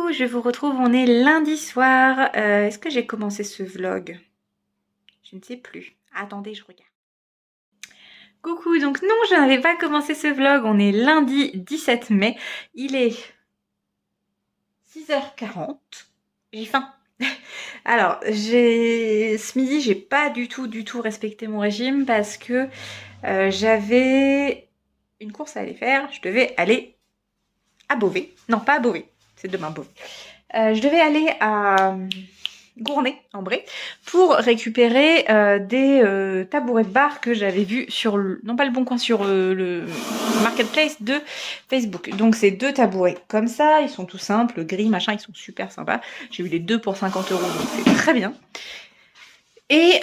Coucou, je vous retrouve, on est lundi soir. Est-ce que j'ai commencé ce vlog? Je ne sais plus. Attendez, je regarde. Coucou, donc non, je n'avais pas commencé ce vlog, on est lundi 17 mai. Il est 6h40. J'ai faim. Alors, ce midi, j'ai pas du tout respecté mon régime parce que j'avais une course à aller faire. Je devais aller à Beauvais. Non, pas à Beauvais. C'est demain, Beauvais. Je devais aller à Gournay, en Bray, pour récupérer des tabourets de bar que j'avais vus sur non pas le bon coin, sur le marketplace de Facebook. Donc c'est deux tabourets comme ça, ils sont tout simples, gris, machin, ils sont super sympas. J'ai eu les deux pour 50 €, donc c'est très bien. Et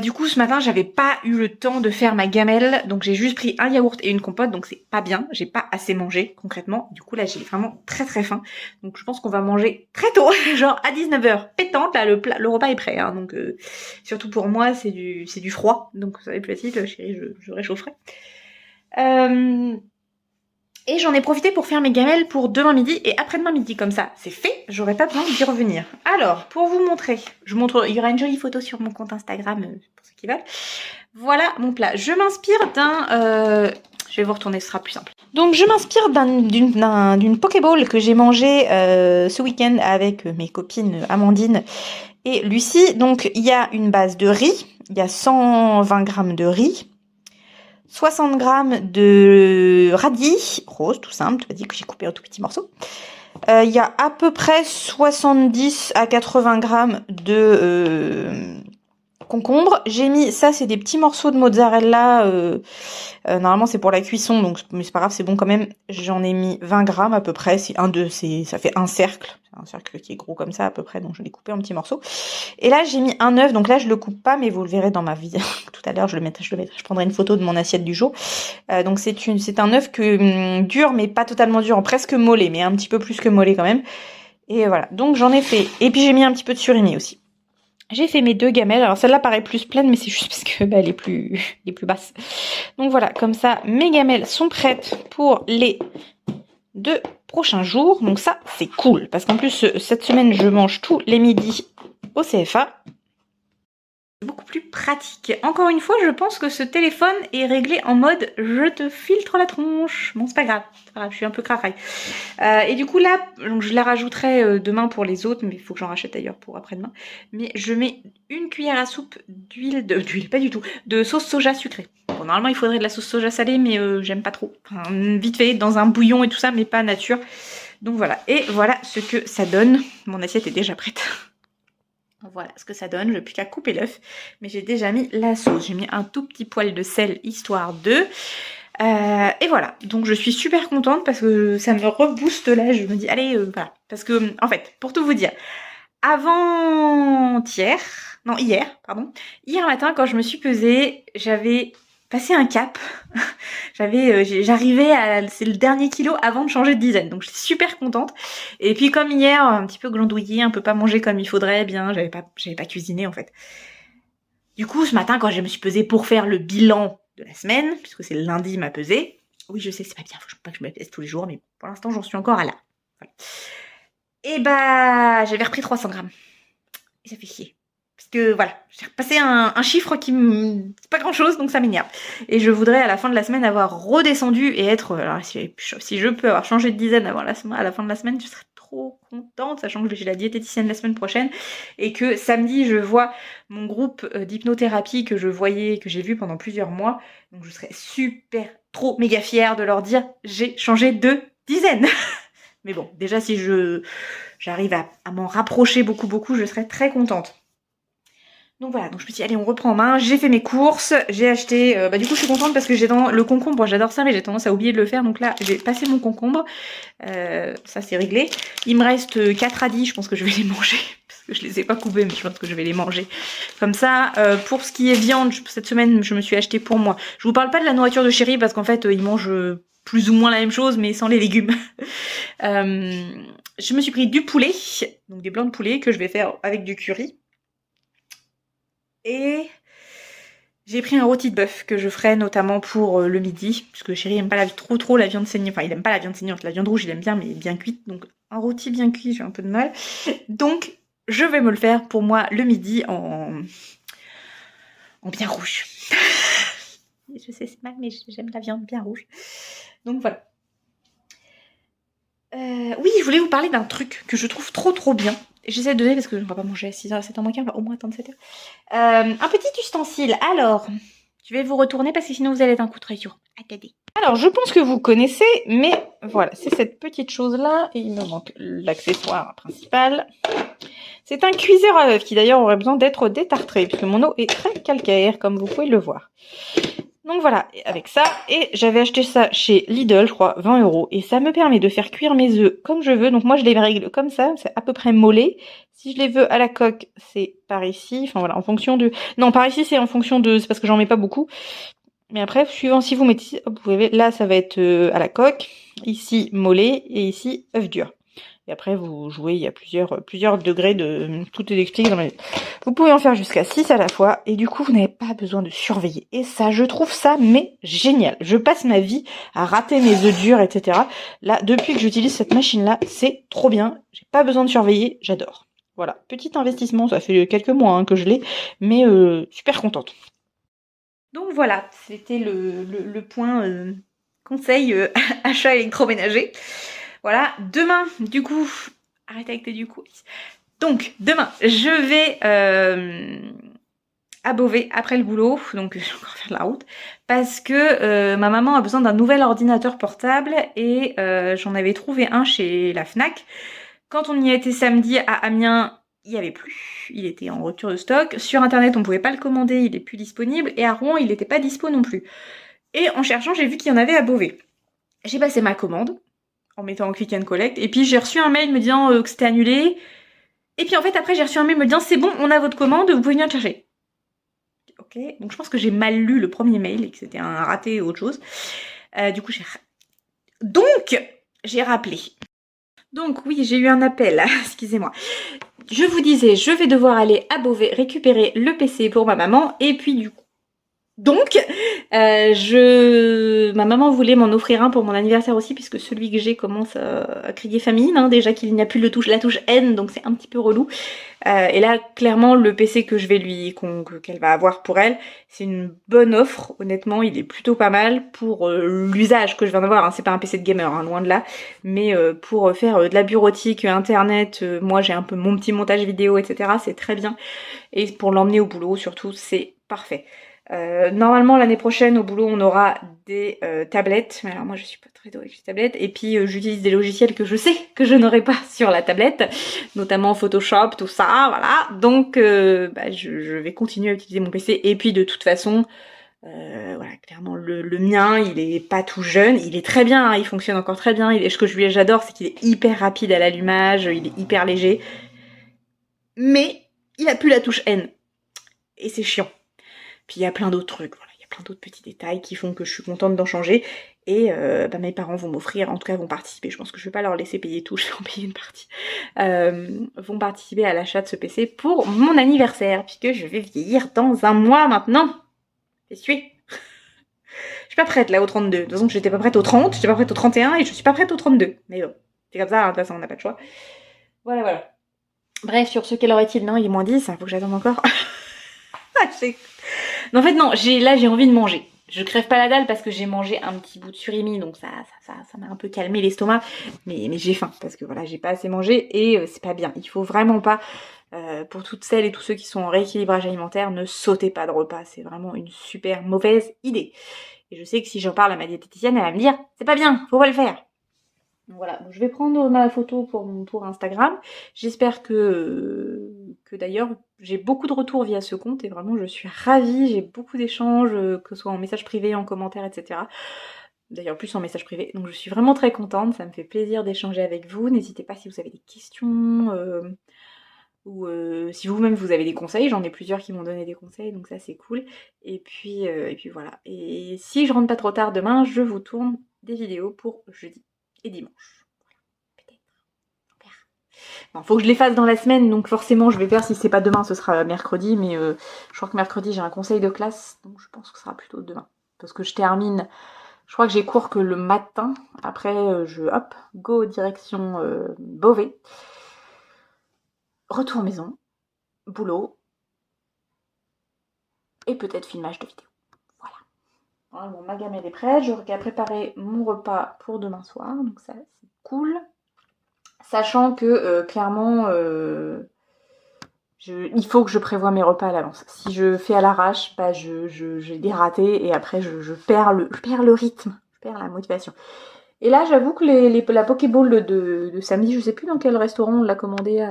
du coup ce matin j'avais pas eu le temps de faire ma gamelle, donc j'ai juste pris un yaourt et une compote, donc c'est pas bien, j'ai pas assez mangé concrètement. Du coup là j'ai vraiment très faim, donc je pense qu'on va manger très tôt, genre à 19h pétante, là le repas est prêt, hein, donc surtout pour moi c'est du froid, donc ça va être facile, chérie, je réchaufferai. Et j'en ai profité pour faire mes gamelles pour demain midi et après-demain midi, comme ça c'est fait, j'aurai pas besoin d'y revenir. Alors, pour vous montrer, il y aura une jolie photo sur mon compte Instagram pour ceux qui veulent. Voilà mon plat. Je m'inspire d'un... je vais vous retourner, ce sera plus simple. Donc je m'inspire d'une Pokéball que j'ai mangée ce week-end avec mes copines Amandine et Lucie. Donc il y a une base de riz, il y a 120 g de riz, 60 g de radis rose, tout simple, radis que j'ai coupé en tout petits morceaux. Il y a à peu près 70 à 80 g de concombre. J'ai mis, ça c'est des petits morceaux de mozzarella, normalement c'est pour la cuisson, donc mais c'est pas grave, c'est bon quand même. J'en ai mis 20 g à peu près, ça fait un cercle qui est gros comme ça à peu près, donc je l'ai coupé en petits morceaux. Et là j'ai mis un œuf, donc là je le coupe pas, mais vous le verrez dans ma vidéo tout à l'heure, je prendrai une photo de mon assiette du jour. Donc c'est un œuf dur, mais pas totalement dur, presque mollet, mais un petit peu plus que mollet quand même. Et voilà, donc j'en ai fait, et puis j'ai mis un petit peu de surimi aussi. J'ai fait mes deux gamelles. Alors celle-là paraît plus pleine, mais c'est juste parce que elle est plus basse. Donc voilà, comme ça, mes gamelles sont prêtes pour les 2 prochains jours. Donc ça, c'est cool. Parce qu'en plus, cette semaine, je mange tous les midis au CFA. Beaucoup plus pratique. Encore une fois, je pense que ce téléphone est réglé en mode je te filtre la tronche. Bon, c'est pas grave, je suis un peu crafraille. Et du coup là, donc je la rajouterai demain pour les autres, mais il faut que j'en rachète d'ailleurs pour après-demain. Mais je mets une cuillère à soupe d'huile, pas du tout, de sauce soja sucrée. Bon, normalement il faudrait de la sauce soja salée, mais j'aime pas trop. Enfin, vite fait, dans un bouillon et tout ça, mais pas nature. Donc voilà, et voilà ce que ça donne. Mon assiette est déjà prête. Voilà ce que ça donne, je n'ai plus qu'à couper l'œuf, mais j'ai déjà mis la sauce. J'ai mis un tout petit poil de sel, histoire de... et voilà, donc je suis super contente parce que ça me rebooste là, je me dis, allez, voilà. Parce que, en fait, pour tout vous dire, hier matin, quand je me suis pesée, j'avais passé un cap. J'arrivais c'est le dernier kilo avant de changer de dizaine, donc je suis super contente. Et puis comme hier, un petit peu glandouillée, un peu pas mangé comme il faudrait, bien, j'avais pas cuisiné en fait. Du coup, ce matin, quand je me suis pesée pour faire le bilan de la semaine, puisque c'est le lundi ma pesée, oui je sais c'est pas bien, faut pas que je me pèse tous les jours, mais pour l'instant j'en suis encore à là. Voilà. Et bah j'avais repris 300 g. Et ça fait chier. Parce que voilà, j'ai repassé un chiffre qui c'est pas grand chose, donc ça m'énerve. Et je voudrais à la fin de la semaine avoir redescendu et être... Alors si je peux avoir changé de dizaine à la fin de la semaine, je serais trop contente, sachant que j'ai la diététicienne la semaine prochaine. Et que samedi, je vois mon groupe d'hypnothérapie que j'ai vu pendant plusieurs mois. Donc je serais super, trop méga fière de leur dire j'ai changé de dizaine. Mais bon, déjà si j'arrive à m'en rapprocher beaucoup, je serais très contente. Donc voilà, donc je me suis dit, allez, on reprend en main. J'ai fait mes courses, j'ai acheté... du coup, je suis contente parce que j'ai le concombre, j'adore ça, mais j'ai tendance à oublier de le faire. Donc là, j'ai passé mon concombre. Ça, c'est réglé. Il me reste 4 radis, je pense que je vais les manger. Parce que je les ai pas coupés, mais je pense que je vais les manger. Comme ça, pour ce qui est viande, cette semaine, je me suis acheté pour moi. Je vous parle pas de la nourriture de chéri parce qu'en fait, il mange plus ou moins la même chose, mais sans les légumes. Je me suis pris du poulet, donc des blancs de poulet que je vais faire avec du curry. Et j'ai pris un rôti de bœuf que je ferai notamment pour le midi, puisque chéri aime pas trop la viande saignante. Enfin, il aime pas la viande saignante. La viande rouge, il aime bien, mais bien cuite. Donc un rôti bien cuit, j'ai un peu de mal. Donc, je vais me le faire pour moi le midi en bien rouge. Je sais, c'est mal, mais j'aime la viande bien rouge. Donc voilà. Oui, je voulais vous parler d'un truc que je trouve trop bien. J'essaie de donner parce que je ne vais pas manger à 6h, 7h moins 15, on va au moins attendre 7h. Un petit ustensile. Alors, je vais vous retourner parce que sinon vous allez être un coup de rayon. Attendez. Alors, je pense que vous connaissez, mais voilà, c'est cette petite chose-là. Et il me manque l'accessoire principal. C'est un cuiseur à œufs qui d'ailleurs aurait besoin d'être détartré puisque mon eau est très calcaire, comme vous pouvez le voir. Donc voilà, avec ça, et j'avais acheté ça chez Lidl, je crois, 20 €, et ça me permet de faire cuire mes œufs comme je veux. Donc moi je les règle comme ça, c'est à peu près mollet. Si je les veux à la coque, c'est par ici, enfin voilà, en fonction de... Non, par ici c'est en fonction de... c'est parce que j'en mets pas beaucoup. Mais après, suivant si vous mettez... Vous pouvez... Là ça va être à la coque, ici mollet, et ici œuf dur. Et après, vous jouez, il y a plusieurs degrés de... Tout est expliqué dans les... Vous pouvez en faire jusqu'à 6 à la fois. Et du coup, vous n'avez pas besoin de surveiller. Et ça, je trouve ça, mais génial. Je passe ma vie à rater mes œufs durs, etc. Là, depuis que j'utilise cette machine-là, c'est trop bien. J'ai pas besoin de surveiller. J'adore. Voilà. Petit investissement. Ça fait quelques mois que je l'ai. Mais super contente. Donc voilà. C'était le point conseil achat électroménager. Voilà, demain, du coup, arrêtez avec tes du coup. Donc, demain, je vais à Beauvais après le boulot, donc je vais encore faire de la route, parce que ma maman a besoin d'un nouvel ordinateur portable et j'en avais trouvé un chez la Fnac. Quand on y a été samedi à Amiens, il n'y avait plus, il était en rupture de stock. Sur internet, on pouvait pas le commander, il est plus disponible, et à Rouen, il n'était pas dispo non plus. Et en cherchant, j'ai vu qu'il y en avait à Beauvais. J'ai passé ma commande en mettant en click and collect. Et puis j'ai reçu un mail me disant que c'était annulé. Et puis en fait après j'ai reçu un mail me disant c'est bon, on a votre commande, vous pouvez venir le chercher. Ok, donc je pense que j'ai mal lu le premier mail et que c'était un raté ou autre chose. Du coup j'ai rappelé. Donc oui, j'ai eu un appel, excusez-moi. Je vous disais, je vais devoir aller à Beauvais récupérer le PC pour ma maman. Et puis du coup, ma maman voulait m'en offrir un pour mon anniversaire aussi, puisque celui que j'ai commence à crier famine, hein, déjà qu'il n'y a plus la touche N, donc c'est un petit peu relou. Et là, clairement, le PC que je vais qu'elle va avoir pour elle, c'est une bonne offre. Honnêtement, il est plutôt pas mal pour l'usage que je viens d'avoir. Hein. C'est pas un PC de gamer, hein, loin de là, mais pour faire de la bureautique, internet, moi j'ai un peu mon petit montage vidéo, etc. C'est très bien. Et pour l'emmener au boulot, surtout, c'est parfait. Normalement l'année prochaine au boulot on aura des tablettes, mais alors moi je suis pas très douée avec les tablettes, et puis j'utilise des logiciels que je sais que je n'aurai pas sur la tablette, notamment Photoshop, tout ça, voilà, donc je vais continuer à utiliser mon PC, et puis de toute façon, voilà, clairement le mien il est pas tout jeune, il est très bien, hein, il fonctionne encore très bien, ce que j'adore c'est qu'il est hyper rapide à l'allumage, il est hyper léger, mais il a plus la touche N, et c'est chiant. Puis il y a plein d'autres trucs, voilà, il y a plein d'autres petits détails qui font que je suis contente d'en changer. Et mes parents vont m'offrir, en tout cas vont participer, je pense que je vais pas leur laisser payer tout, je vais en payer une partie. Vont participer à l'achat de ce PC pour mon anniversaire, puisque je vais vieillir dans un mois maintenant. Je suis pas prête là au 32. De toute façon, j'étais pas prête au 30, j'étais pas prête au 31 et je suis pas prête au 32. Mais bon, c'est comme ça, hein, de toute façon, on n'a pas de choix. Voilà. Bref, sur ce, quelle heure est-il? Non, il est moins 10, il faut que j'attende encore. En fait non, j'ai envie de manger. Je crève pas la dalle parce que j'ai mangé un petit bout de surimi, donc ça m'a un peu calmé l'estomac. Mais j'ai faim parce que voilà, j'ai pas assez mangé et c'est pas bien. Il faut vraiment pas, pour toutes celles et tous ceux qui sont en rééquilibrage alimentaire, ne sautez pas de repas. C'est vraiment une super mauvaise idée. Et je sais que si j'en parle à ma diététicienne, elle va me dire c'est pas bien, faut pas le faire. Donc voilà, donc je vais prendre ma photo pour mon tour Instagram. J'espère que d'ailleurs j'ai beaucoup de retours via ce compte et vraiment je suis ravie, j'ai beaucoup d'échanges, que ce soit en message privé, en commentaire, etc. D'ailleurs plus en message privé, donc je suis vraiment très contente, ça me fait plaisir d'échanger avec vous. N'hésitez pas si vous avez des questions ou si vous-même vous avez des conseils, j'en ai plusieurs qui m'ont donné des conseils, donc ça c'est cool. Et puis voilà, et si je rentre pas trop tard demain, je vous tourne des vidéos pour jeudi et dimanche. Voilà, peut-être. On verra. Bon, faut que je les fasse dans la semaine, donc forcément je vais faire, si c'est pas demain, ce sera mercredi, mais je crois que mercredi j'ai un conseil de classe, donc je pense que ce sera plutôt demain. Parce que je termine Je crois que j'ai cours que le matin. Après, hop, go direction Beauvais. Retour maison, boulot et peut-être filmage de vidéo. Voilà. Bon, ma gamelle est prête. J'aurai qu'à préparer mon repas pour demain soir. Donc ça, c'est cool. Sachant que clairement, il faut que je prévoie mes repas à l'avance. Si je fais à l'arrache, bah, j'ai des ratés et après je perds le rythme, je perds la motivation. Et là, j'avoue que la Pokéball de samedi, je sais plus dans quel restaurant on l'a commandé,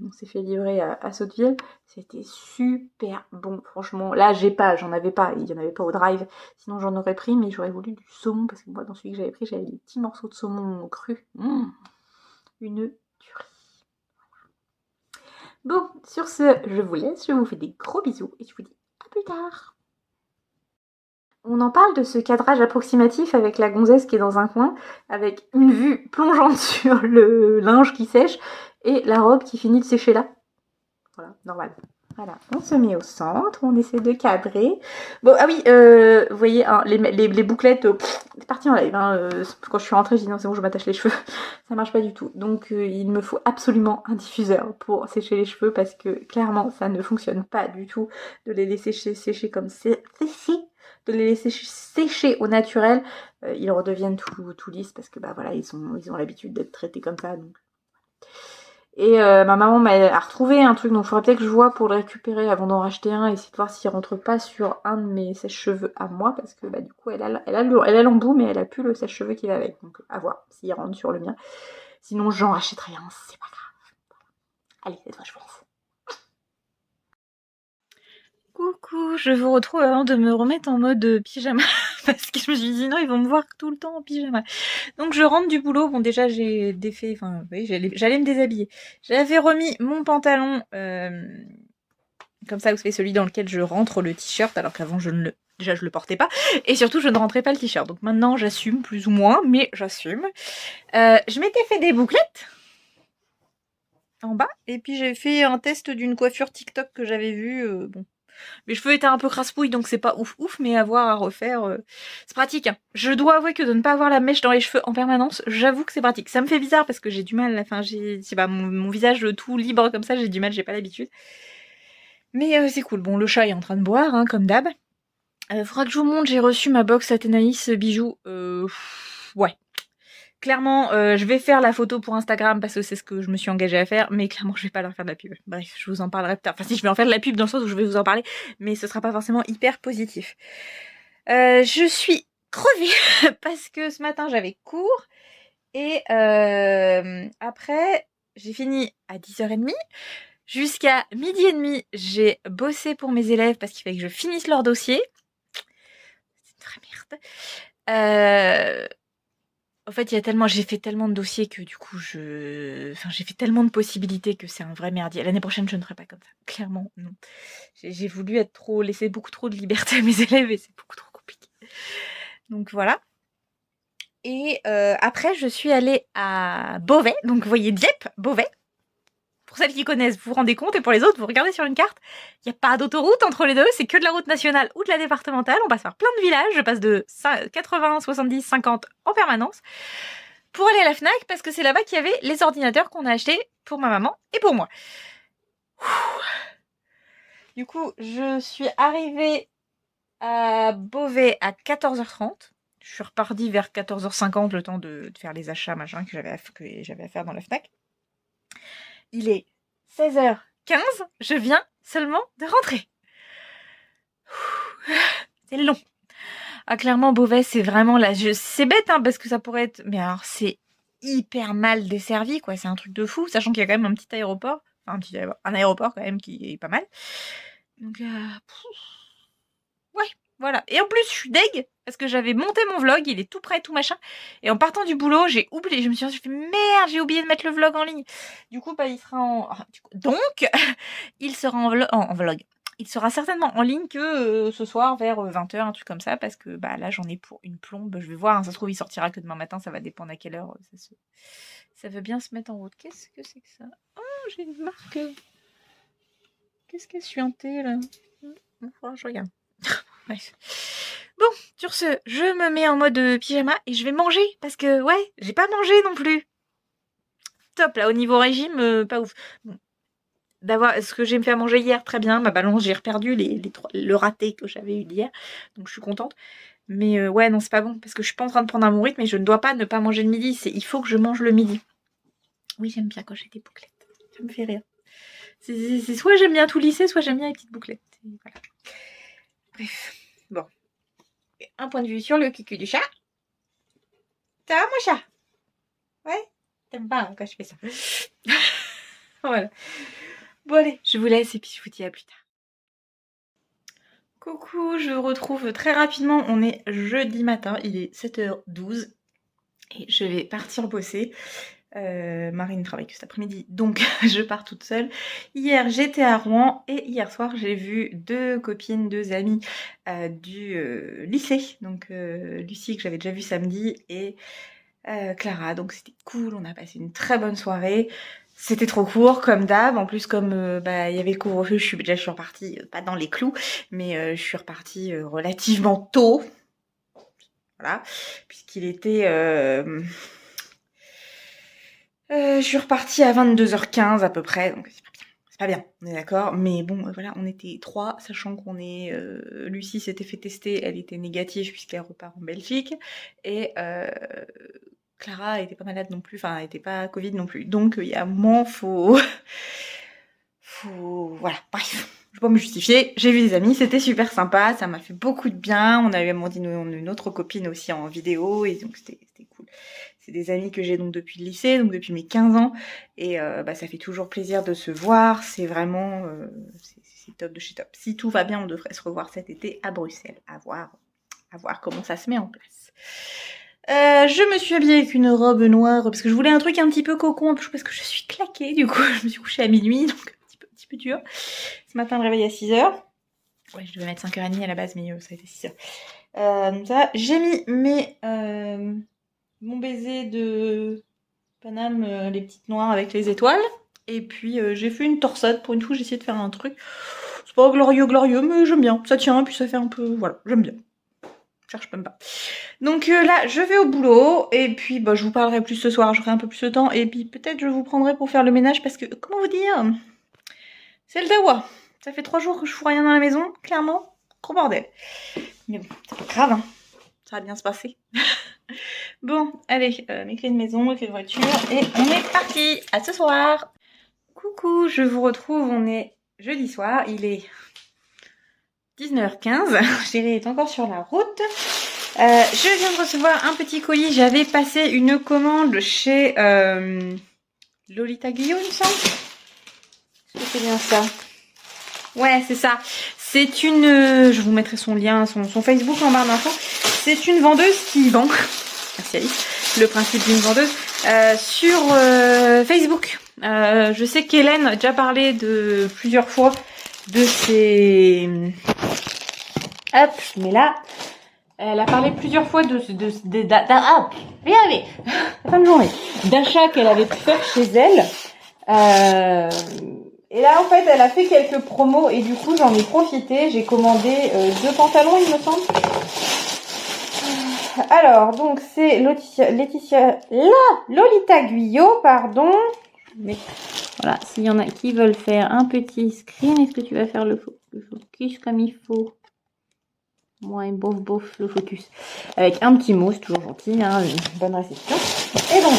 on s'est fait livrer à Sotteville. C'était super bon, franchement. Là, j'en avais pas, il y en avait pas au drive. Sinon, j'en aurais pris, mais j'aurais voulu du saumon parce que moi, dans celui que j'avais pris, j'avais des petits morceaux de saumon crus. Une tuerie. Bon, sur ce, je vous laisse, je vous fais des gros bisous et je vous dis à plus tard. On en parle de ce cadrage approximatif avec la gonzesse qui est dans un coin, avec une vue plongeante sur le linge qui sèche et la robe qui finit de sécher là. Voilà, normal. Voilà, on se met au centre, on essaie de cadrer. Bon, ah oui, vous voyez, hein, les bouclettes, c'est parti en live. Hein, quand je suis rentrée, j'ai dit non, c'est bon, je m'attache les cheveux. Ça marche pas du tout. Donc, il me faut absolument un diffuseur pour sécher les cheveux parce que clairement, ça ne fonctionne pas du tout de les laisser sécher comme c'est de les laisser sécher au naturel. Ils redeviennent tout lisses parce que bah voilà, ils ont l'habitude d'être traités comme ça. Donc. Et ma maman m'a retrouvé un truc, donc il faudrait peut-être que je vois pour le récupérer avant d'en racheter un, et essayer de voir s'il rentre pas sur un de mes sèche-cheveux à moi, parce que bah du coup elle a l'embout, mais elle a plus le sèche-cheveux qui va avec, donc à voir s'il rentre sur le mien. Sinon j'en rachèterai un, c'est pas grave. Allez, cette fois je vous laisse. Coucou, je vous retrouve avant de me remettre en mode pyjama, parce que je me suis dit non, ils vont me voir tout le temps en pyjama. Donc je rentre du boulot, bon déjà j'ai défait, enfin oui, j'allais me déshabiller. J'avais remis mon pantalon, comme ça vous savez, celui dans lequel je rentre le t-shirt, alors qu'avant je le portais pas, et surtout je ne rentrais pas le t-shirt. Donc maintenant j'assume plus ou moins, mais j'assume. Je m'étais fait des bouclettes en bas, et puis j'ai fait un test d'une coiffure TikTok que j'avais vue, bon. Mes cheveux étaient un peu crasse-pouille, donc c'est pas ouf, mais avoir à refaire, c'est pratique. Hein. Je dois avouer que de ne pas avoir la mèche dans les cheveux en permanence, j'avoue que c'est pratique. Ça me fait bizarre parce que j'ai du mal, enfin je sais pas, mon visage tout libre comme ça, j'ai du mal, j'ai pas l'habitude. Mais c'est cool. Bon, le chat est en train de boire, hein, comme d'hab. Faudra que je vous montre, j'ai reçu ma box Athénaïs bijoux. Ouais. Clairement, je vais faire la photo pour Instagram parce que c'est ce que je me suis engagée à faire, mais clairement, je vais pas leur faire de la pub. Bref, je vous en parlerai plus tard. Enfin, si, je vais en faire de la pub dans le sens où je vais vous en parler, mais ce sera pas forcément hyper positif. Je suis crevée parce que ce matin, j'avais cours et après, j'ai fini à 10h30. Jusqu'à 12h30, j'ai bossé pour mes élèves parce qu'il fallait que je finisse leur dossier. C'est une vraie merde. En fait, j'ai fait tellement de dossiers que du coup, j'ai fait tellement de possibilités que c'est un vrai merdier. L'année prochaine, je ne ferai pas comme ça. Clairement, non. J'ai voulu laisser beaucoup trop de liberté à mes élèves et c'est beaucoup trop compliqué. Donc voilà. Et après, je suis allée à Beauvais. Donc vous voyez Dieppe, Beauvais. Pour celles qui connaissent, vous vous rendez compte, et pour les autres, vous regardez sur une carte, il n'y a pas d'autoroute entre les deux, c'est que de la route nationale ou de la départementale. On passe par plein de villages, je passe de 80, 70, 50 en permanence pour aller à la Fnac parce que c'est là-bas qu'il y avait les ordinateurs qu'on a achetés pour ma maman et pour moi. Du coup, je suis arrivée à Beauvais à 14h30. Je suis repartie vers 14h50, le temps de faire les achats machin que j'avais à faire dans la Fnac. Il est 16h15, je viens seulement de rentrer. C'est long. Ah, clairement, Beauvais, c'est vraiment là. C'est bête, hein, parce que ça pourrait être. Mais alors, c'est hyper mal desservi, quoi. C'est un truc de fou, sachant qu'il y a quand même un petit aéroport. Enfin, un aéroport, quand même, qui est pas mal. Donc, ouais, voilà. Et en plus, je suis deg, parce que j'avais monté mon vlog, il est tout prêt, tout machin. Et en partant du boulot, j'ai oublié. Je me suis dit, merde, j'ai oublié de mettre le vlog en ligne. Du coup, bah, il sera en. Donc, il sera en vlog. Il sera certainement en ligne que ce soir vers 20h, un truc comme ça, parce que bah là j'en ai pour une plombe. Je vais voir, hein, ça se trouve il sortira que demain matin, ça va dépendre à quelle heure ça veut bien se mettre en route. Qu'est-ce que c'est que ça? Oh, j'ai une marque. Qu'est-ce que je suis en thé là? Il faudra que je regarde. Bref. Bon, sur ce, je me mets en mode pyjama et je vais manger parce que, ouais, j'ai pas mangé non plus. Top, là, au niveau régime, pas ouf. Bon, d'avoir ce que j'ai me fait à manger hier, très bien. Ma balance, j'ai reperdu le raté que j'avais eu d'hier. Donc, je suis contente. Mais ouais, non, c'est pas bon parce que je suis pas en train de prendre un bon rythme et je ne dois pas ne pas manger le midi. Il faut que je mange le midi. Oui, j'aime bien quand j'ai des bouclettes. Ça me fait rire. C'est soit j'aime bien tout lisser, soit j'aime bien les petites bouclettes. Voilà. Bref, bon. Un point de vue sur le cucu du chat. Ça va, mon chat? Ouais? T'aimes pas hein, quand je fais ça. Voilà. Bon, allez, je vous laisse et puis je vous dis à plus tard. Coucou, je vous retrouve très rapidement. On est jeudi matin, il est 7h12 et je vais partir bosser. Marine travaille que cet après-midi, donc je pars toute seule. Hier, j'étais à Rouen et hier soir, j'ai vu 2 copines, 2 amies du lycée. Donc Lucie, que j'avais déjà vue samedi, et Clara. Donc c'était cool, on a passé une très bonne soirée. C'était trop court, comme d'hab. En plus, comme il y avait le couvre-feu, je suis repartie, pas dans les clous, mais je suis repartie relativement tôt. Voilà, puisqu'il était... je suis repartie à 22h15 à peu près, donc c'est pas bien, on est d'accord. Mais bon, voilà, on était 3, sachant qu'on est... Lucie s'était fait tester, elle était négative puisqu'elle repart en Belgique. Et Clara était pas malade non plus, enfin, elle était pas Covid non plus. Donc, il y a un moment, faut... Voilà, bref. Je vais pas me justifier, j'ai vu des amis, c'était super sympa, ça m'a fait beaucoup de bien. On a eu Amandine, une autre copine aussi en vidéo, et donc c'était cool. C'est des amis que j'ai donc depuis le lycée, donc depuis mes 15 ans, et ça fait toujours plaisir de se voir. C'est vraiment c'est top de chez top. Si tout va bien, on devrait se revoir cet été à Bruxelles, à voir comment ça se met en place. Je me suis habillée avec une robe noire parce que je voulais un truc un petit peu cocon, parce que je suis claquée, du coup je me suis couchée à minuit, donc un petit peu dur. Ce matin, le réveil à 6h. Ouais, je devais mettre 5h30 à la base, mais ça a été 6h. Ça, j'ai mis mon baiser de Paname, les petites noires avec les étoiles. Et puis, j'ai fait une torsade. Pour une fois, j'ai essayé de faire un truc. C'est pas glorieux, mais j'aime bien. Ça tient, puis ça fait un peu... Voilà, j'aime bien. Je cherche même pas. Donc là, je vais au boulot. Et puis, je vous parlerai plus ce soir. J'aurai un peu plus de temps. Et puis, peut-être je vous prendrai pour faire le ménage. Parce que, comment vous dire, c'est le dawa. Ça fait 3 jours que je fous rien dans la maison, clairement, gros bordel. Mais bon, c'est pas grave, hein. Ça va bien se passer. Bon, allez, mes clés de maison, mes clés de voiture, et on est parti. À ce soir. Coucou, je vous retrouve, on est jeudi soir, il est 19h15. Chérie est encore sur la route. Je viens de recevoir un petit colis. J'avais passé une commande chez Lolita Guillaume, il me semble. Est-ce que c'est bien ça? Ouais, c'est ça. C'est une... je vous mettrai son lien, son Facebook en barre d'infos. C'est une vendeuse qui vend. Merci Alice. Le principe d'une vendeuse. Sur Facebook. Je sais qu'Hélène a déjà parlé plusieurs fois de ses... Hop, mais là... Elle a parlé plusieurs fois regardez, fin de journée. D'achats qu'elle avait pu faire chez elle. Et là, en fait, elle a fait quelques promos et du coup, j'en ai profité. J'ai commandé 2 pantalons, il me semble. Alors, donc, c'est Lolita Guyot, pardon. Mais, voilà, s'il y en a qui veulent faire un petit screen, est-ce que tu vas faire le focus comme il faut? Ouais, bof, le focus. Avec un petit mot, c'est toujours gentil, hein, une bonne réception. Et donc,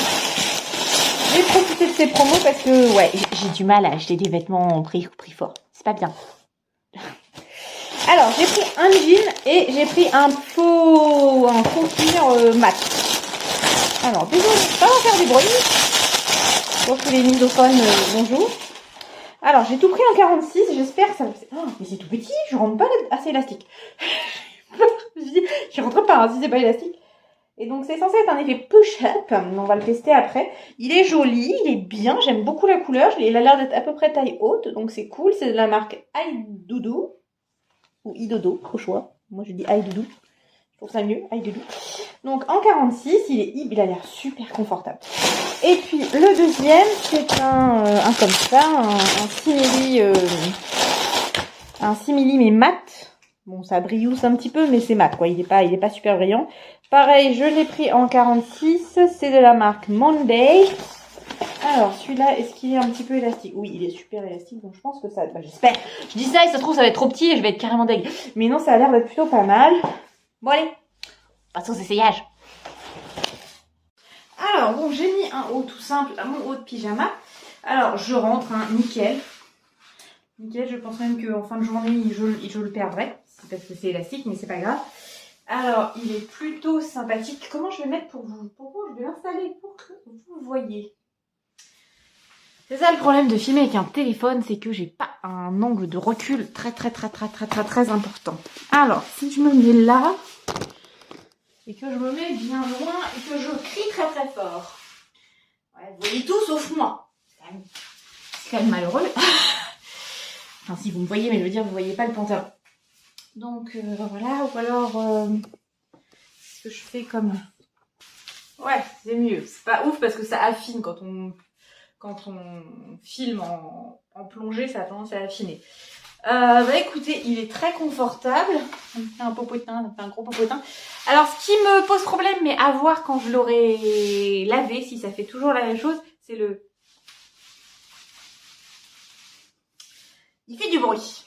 j'ai profité de ces promos parce que, ouais, j'ai du mal à acheter des vêtements en prix fort. C'est pas bien. Alors, j'ai pris un jean et j'ai pris un faux cuir mat. Alors, désolé, pas en faire du bruit. Pour tous les misophones, bonjour. Alors, j'ai tout pris en 46, j'espère que ça me... Oh, mais c'est tout petit, je rentre pas assez élastique. Je dis, je rentre pas, hein, si c'est pas élastique. Et donc, c'est censé être un effet push-up. On va le tester après. Il est joli, il est bien. J'aime beaucoup la couleur. Il a l'air d'être à peu près taille haute. Donc, c'est cool. C'est de la marque Aidodo. Ou Idodo, au choix. Moi, je dis Aidodo. Je trouve ça mieux, Aidodo. Donc, en 46, il a l'air super confortable. Et puis, le deuxième, c'est un comme ça. Un simili mais mat. Bon, ça brillousse un petit peu, mais c'est mat, quoi. Il est pas super brillant. Pareil, je l'ai pris en 46. C'est de la marque Monday. Alors, celui-là, est-ce qu'il est un petit peu élastique? Oui, il est super élastique, donc je pense que ça... Bah, j'espère. Je dis ça et ça se trouve, ça va être trop petit et je vais être carrément deg. Mais non, ça a l'air d'être plutôt pas mal. Bon, allez. Passons aux essayages. Alors, bon, j'ai mis un haut tout simple à mon haut de pyjama. Alors, je rentre, hein, nickel. Nickel, je pense même qu'en fin de journée, je le perdrai. C'est parce que c'est élastique, mais c'est pas grave. Alors, il est plutôt sympathique. Comment je vais mettre pour vous? Pourquoi je vais l'installer pour que vous le voyez? C'est ça le problème de filmer avec un téléphone, c'est que j'ai pas un angle de recul très important. Alors, si je me mets là, et que je me mets bien loin, et que je crie très fort. Ouais, vous voyez tout sauf moi. C'est quand même malheureux. Enfin, si vous me voyez, mais je veux dire, vous voyez pas le pantalon. Donc, voilà, ou alors, ce que je fais comme... Ouais, c'est mieux. C'est pas ouf parce que ça affine quand on filme en plongée, ça a tendance à affiner. Bah écoutez, il est très confortable. Ça me fait un popotin, ça me fait un gros popotin. Alors, ce qui me pose problème, mais à voir quand je l'aurai lavé, si ça fait toujours la même chose, c'est le... Il fait du bruit.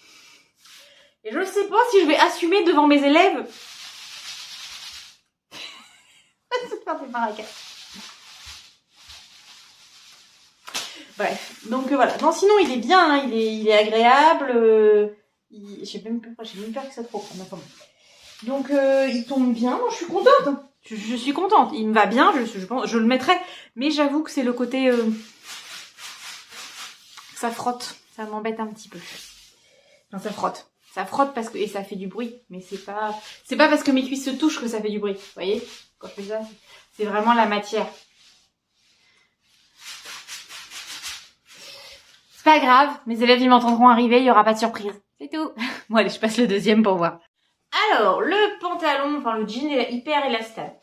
Et je ne sais pas si je vais assumer devant mes élèves. C'est pas maracas. Bref, donc voilà. Non, sinon il est bien, hein, il est agréable. J'ai même peur que ça trop. Donc il tombe bien. Non, je suis contente. Je suis contente. Il me va bien. Je le mettrai. Mais j'avoue que c'est le côté ça frotte. Ça m'embête un petit peu. Enfin, ça frotte. Ça frotte parce que et ça fait du bruit. Mais c'est pas parce que mes cuisses se touchent que ça fait du bruit. Vous voyez? Quand je fais ça, c'est vraiment la matière. C'est pas grave, mes élèves ils m'entendront arriver, il y aura pas de surprise. C'est tout. Bon allez, je passe le deuxième pour voir. Alors, le pantalon, enfin le jean est hyper élastable.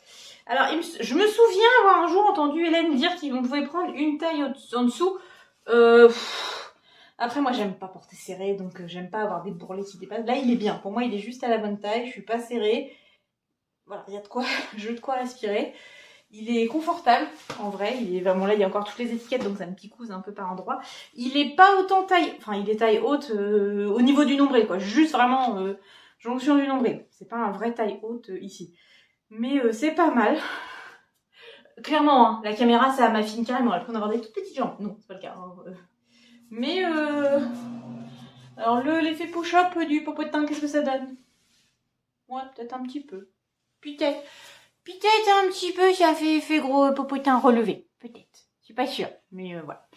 Alors, je me souviens avoir un jour entendu Hélène dire qu'on pouvait prendre une taille en dessous. Après, moi j'aime pas porter serré, donc j'aime pas avoir des bourrelets qui dépassent. Là, il est bien. Pour moi, il est juste à la bonne taille, je suis pas serrée. Voilà, il y a de quoi, j'ai de quoi respirer. Il est confortable, en vrai. Il est vraiment là, il y a encore toutes les étiquettes, donc ça me picouse un peu par endroits. Il est pas autant taille, enfin il est taille haute au niveau du nombril, quoi. Juste vraiment jonction du nombril. C'est pas un vrai taille haute ici. Mais c'est pas mal. Clairement, hein, la caméra, ça m'affine carrément. Elle peut en avoir des toutes petites jambes. Non, c'est pas le cas. Hein. Mais alors l'effet push-up du popotin, qu'est-ce que ça donne? Ouais, peut-être un petit peu. Peut-être un petit peu, ça fait gros popotin relevé. Peut-être. Je suis pas sûre. Mais voilà.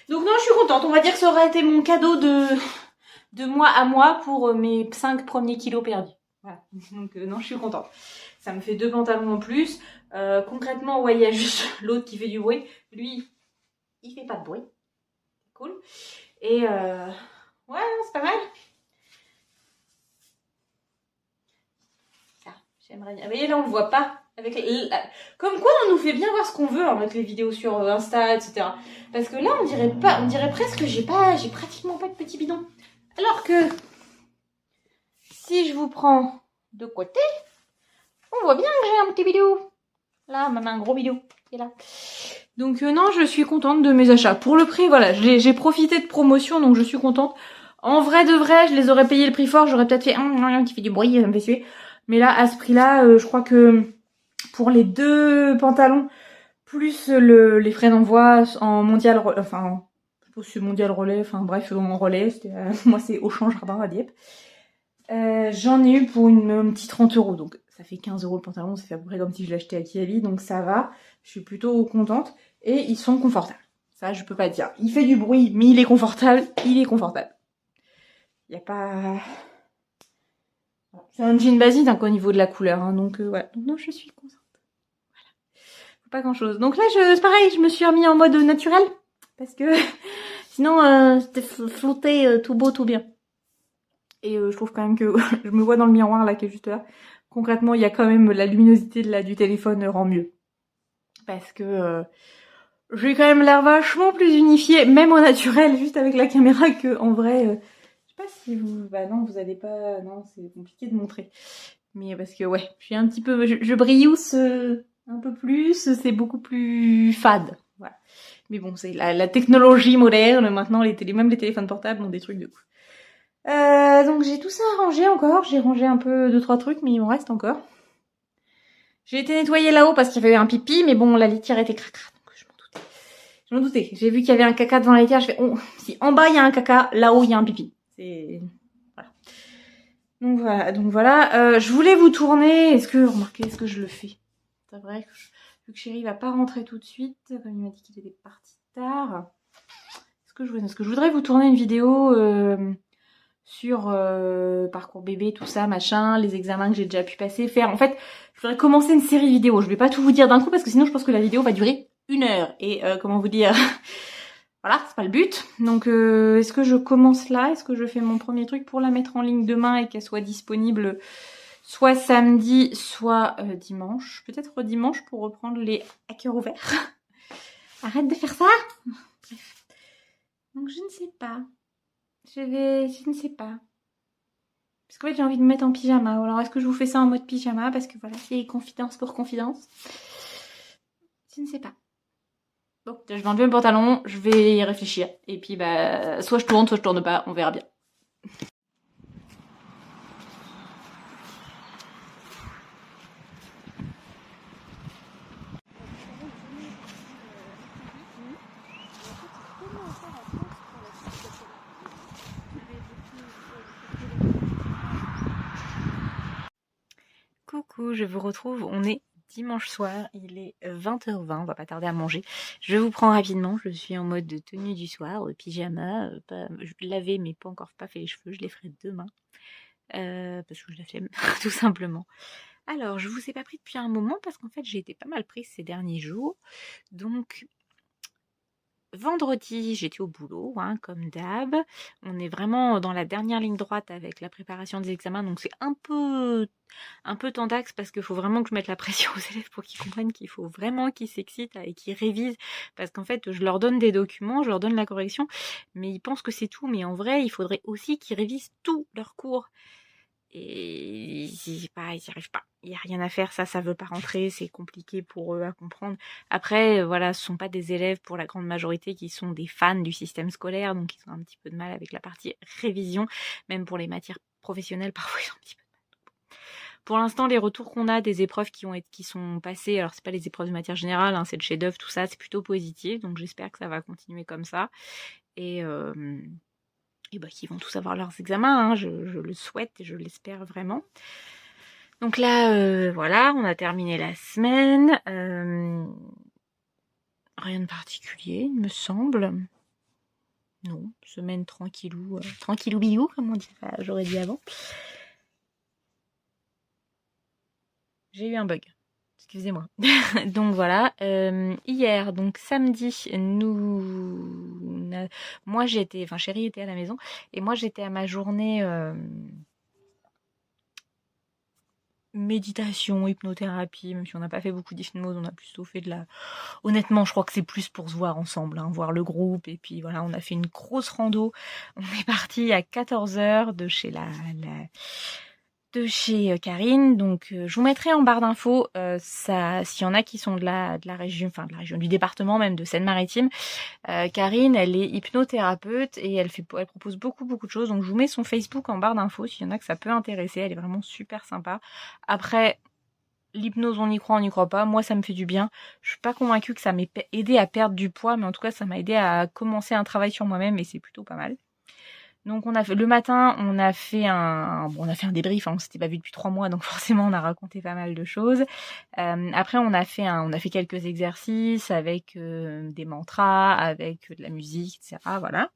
Donc non, je suis contente. On va dire que ça aurait été mon cadeau de mois à mois pour mes 5 premiers kilos perdus. Voilà. Donc non, je suis contente. Ça me fait 2 pantalons en plus. Concrètement, ouais, il y a juste l'autre qui fait du bruit. Lui, il fait pas de bruit. C'est cool. Et ouais, non, c'est pas mal. Ça, j'aimerais bien. Vous voyez, là, on le voit pas. Comme quoi on nous fait bien voir ce qu'on veut avec les vidéos sur Insta, etc. Parce que là on dirait presque que j'ai pratiquement pas de petit bidon. Alors que si je vous prends de côté, on voit bien que j'ai un petit bidou. Là, même un gros bidou qui est là. Donc non, je suis contente de mes achats. Pour le prix, voilà, j'ai profité de promotion, donc je suis contente. En vrai de vrai, je les aurais payé le prix fort, j'aurais peut-être fait un qui fait du bruit, ça me fait suer. Mais là, à ce prix-là, je crois que pour les 2 pantalons, plus les frais d'envoi en mondial, enfin, je sais pas si c'est mondial relais, enfin bref, en relais, moi c'est Auchan Jardin à Dieppe. J'en ai eu pour un petit 30 €, donc ça fait 15 € le pantalon, ça fait à peu près comme si je l'achetais à Kiavi, donc ça va, je suis plutôt contente, et ils sont confortables. Ça, je peux pas dire. Il fait du bruit, mais il est confortable, Il y a pas... C'est un jean basique, hein, au niveau de la couleur, hein, donc voilà. Donc non, je suis contente. Pas grand chose. Donc là, c'est pareil, je me suis remis en mode naturel. Parce que sinon, c'était flotté tout beau, tout bien. Et je trouve quand même que je me vois dans le miroir là qui est juste là. Concrètement, il y a quand même la luminosité du téléphone rend mieux. Parce que j'ai quand même l'air vachement plus unifiée, même au naturel, juste avec la caméra, que en vrai, je sais sais pas si vous... Bah non, vous allez pas... Non, c'est compliqué de montrer. Mais parce que ouais, je suis un petit peu... Je briousse un peu plus, c'est beaucoup plus fade. Voilà. Mais bon, c'est la technologie moderne, maintenant même les téléphones portables ont des trucs de ouf. Donc j'ai tout ça rangé encore, j'ai rangé un peu 2-3 trucs, mais il m'en reste encore. J'ai été nettoyer là-haut parce qu'il y avait un pipi, mais bon, la litière était cracra, donc je m'en doutais. Je m'en doutais. J'ai vu qu'il y avait un caca devant la litière, je fais, oh, si en bas il y a un caca, là-haut il y a un pipi. C'est... Voilà. Donc voilà. Je voulais vous tourner, est-ce que je le fais? C'est vrai que vu que Chéri va pas rentrer tout de suite, comme il m'a dit qu'il était parti tard. Est-ce que je voudrais vous tourner une vidéo sur parcours bébé, tout ça, machin, les examens que j'ai déjà pu passer, faire. En fait, je voudrais commencer une série vidéo. Je vais pas tout vous dire d'un coup parce que sinon je pense que la vidéo va durer 1 heure. Et comment vous dire, voilà, c'est pas le but. Donc est-ce que je commence là? Est-ce que je fais mon premier truc pour la mettre en ligne demain et qu'elle soit disponible soit samedi, soit dimanche? Peut-être dimanche pour reprendre les à cœur ouvert. Arrête de faire ça. Bref. Donc je ne sais pas. Je ne sais pas. Parce qu'en fait, j'ai envie de me mettre en pyjama. Alors, est-ce que je vous fais ça en mode pyjama? Parce que voilà, c'est confidence pour confidence. Je ne sais pas. Bon, je vais enlever mon pantalon, je vais y réfléchir. Et puis, bah, soit je tourne pas, on verra bien. Coucou, je vous retrouve, on est dimanche soir, il est 20h20, on va pas tarder à manger. Je vous prends rapidement, je suis en mode de tenue du soir, pyjama, je vais laver mais pas fait les cheveux, je les ferai demain. Parce que je la flemme, tout simplement. Alors, je vous ai pas pris depuis un moment parce qu'en fait j'ai été pas mal prise ces derniers jours. Donc vendredi, j'étais au boulot, hein, comme d'hab. On est vraiment dans la dernière ligne droite avec la préparation des examens, donc c'est un peu tendax parce qu'il faut vraiment que je mette la pression aux élèves pour qu'ils comprennent qu'il faut vraiment qu'ils s'excitent et qu'ils révisent. Parce qu'en fait, je leur donne des documents, je leur donne la correction, mais ils pensent que c'est tout. Mais en vrai, il faudrait aussi qu'ils révisent tous leurs cours. Et ils n'y arrivent pas. Il n'y a rien à faire, ça veut pas rentrer, c'est compliqué pour eux à comprendre. Après, voilà, ce sont pas des élèves pour la grande majorité qui sont des fans du système scolaire, donc ils ont un petit peu de mal avec la partie révision, même pour les matières professionnelles, parfois ils ont un petit peu de mal. Pour l'instant, les retours qu'on a des épreuves qui sont passées, alors c'est pas les épreuves de matière générale, hein, c'est le chef-d'œuvre, tout ça, c'est plutôt positif, donc j'espère que ça va continuer comme ça. Et bah, qu'ils vont tous avoir leurs examens, hein, je le souhaite et je l'espère vraiment. Donc là, voilà, on a terminé la semaine. Rien de particulier, il me semble. Non, semaine tranquillou, tranquillou bilou, comme on dit, j'aurais dit avant. J'ai eu un bug. Excusez-moi. Donc voilà, hier, donc samedi, moi j'étais, enfin Chéri était à la maison, et moi j'étais à ma journée méditation, hypnothérapie, même si on n'a pas fait beaucoup d'hypnose, on a plutôt fait de la... Honnêtement, je crois que c'est plus pour se voir ensemble, hein, voir le groupe, et puis voilà, on a fait une grosse rando, on est parti à 14h de chez de chez Karine, donc je vous mettrai en barre d'infos s'il y en a qui sont de la région, enfin de la région du département, même de Seine-Maritime. Karine, elle est hypnothérapeute et elle propose beaucoup de choses, donc je vous mets son Facebook en barre d'infos s'il y en a que ça peut intéresser, elle est vraiment super sympa. Après, l'hypnose, on y croit pas, moi ça me fait du bien. Je suis pas convaincue que ça m'ait aidé à perdre du poids, mais en tout cas ça m'a aidé à commencer un travail sur moi-même et c'est plutôt pas mal. Donc on a fait le matin, on a fait un débrief, hein, on s'était pas vu depuis 3 mois, donc forcément on a raconté pas mal de choses. Après on a fait quelques exercices avec des mantras, avec de la musique, etc. Voilà.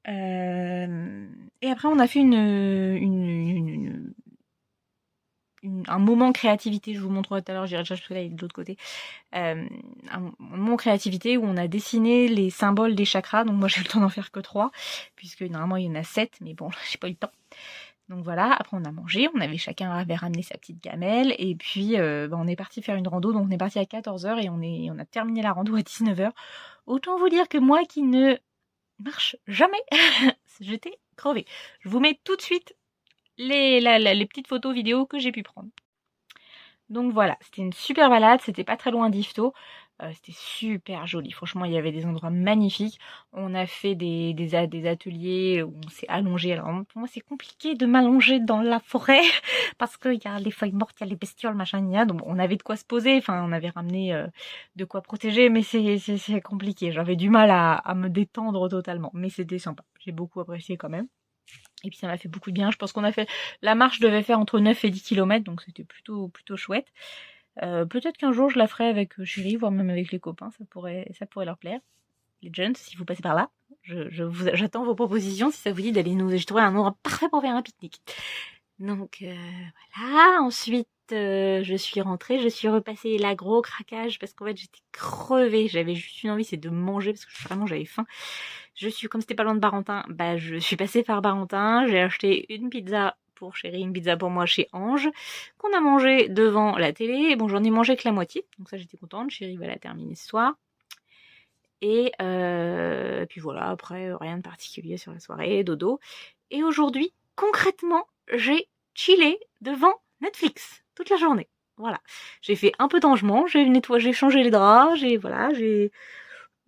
Et après on a fait un moment créativité, je vous montrerai tout à l'heure, j'irai chercher parce que là il est de l'autre côté. Un moment créativité où on a dessiné les symboles des chakras, donc moi j'ai eu le temps d'en faire que 3, puisque normalement il y en a 7, mais bon, j'ai pas eu le temps. Donc voilà, après on a mangé, chacun avait ramené sa petite gamelle, et puis on est parti faire une rando, donc on est parti à 14h et on a terminé la rando à 19h. Autant vous dire que moi qui ne marche jamais, j'étais crevée. Je vous mets tout de suite les petites photos vidéos que j'ai pu prendre. Donc voilà, c'était une super balade, c'était pas très loin d'Yvetot. C'était super joli, franchement il y avait des endroits magnifiques. On a fait des ateliers où on s'est allongé. Alors pour moi c'est compliqué de m'allonger dans la forêt parce qu'il y a les feuilles mortes, il y a les bestioles, machin, donc on avait de quoi se poser, enfin on avait ramené de quoi protéger, mais c'est compliqué. J'avais du mal à me détendre totalement, mais c'était sympa, j'ai beaucoup apprécié quand même. Et puis ça m'a fait beaucoup de bien. Je pense qu'on a fait... La marche devait faire entre 9 et 10 km, donc c'était plutôt chouette. Peut-être qu'un jour je la ferai avec Chéri, voire même avec les copains, ça pourrait leur plaire. Les jeunes, si vous passez par là, j'attends vos propositions si ça vous dit d'aller nous... J'ai trouvé un endroit parfait pour faire un pique-nique. Donc voilà, ensuite je suis rentrée, je suis repassée la gros craquage parce qu'en fait j'étais crevée, j'avais juste une envie, c'est de manger parce que vraiment j'avais faim. Comme c'était pas loin de Barentin, bah je suis passée par Barentin, j'ai acheté une pizza pour Chéri, une pizza pour moi chez Ange, qu'on a mangé devant la télé. Et bon, j'en ai mangé que la moitié, donc ça j'étais contente. Chéri va la terminer ce soir. Et puis voilà, après rien de particulier sur la soirée, dodo. Et aujourd'hui, concrètement, j'ai chillé devant Netflix toute la journée. Voilà, j'ai fait un peu d'angement, j'ai changé les draps, j'ai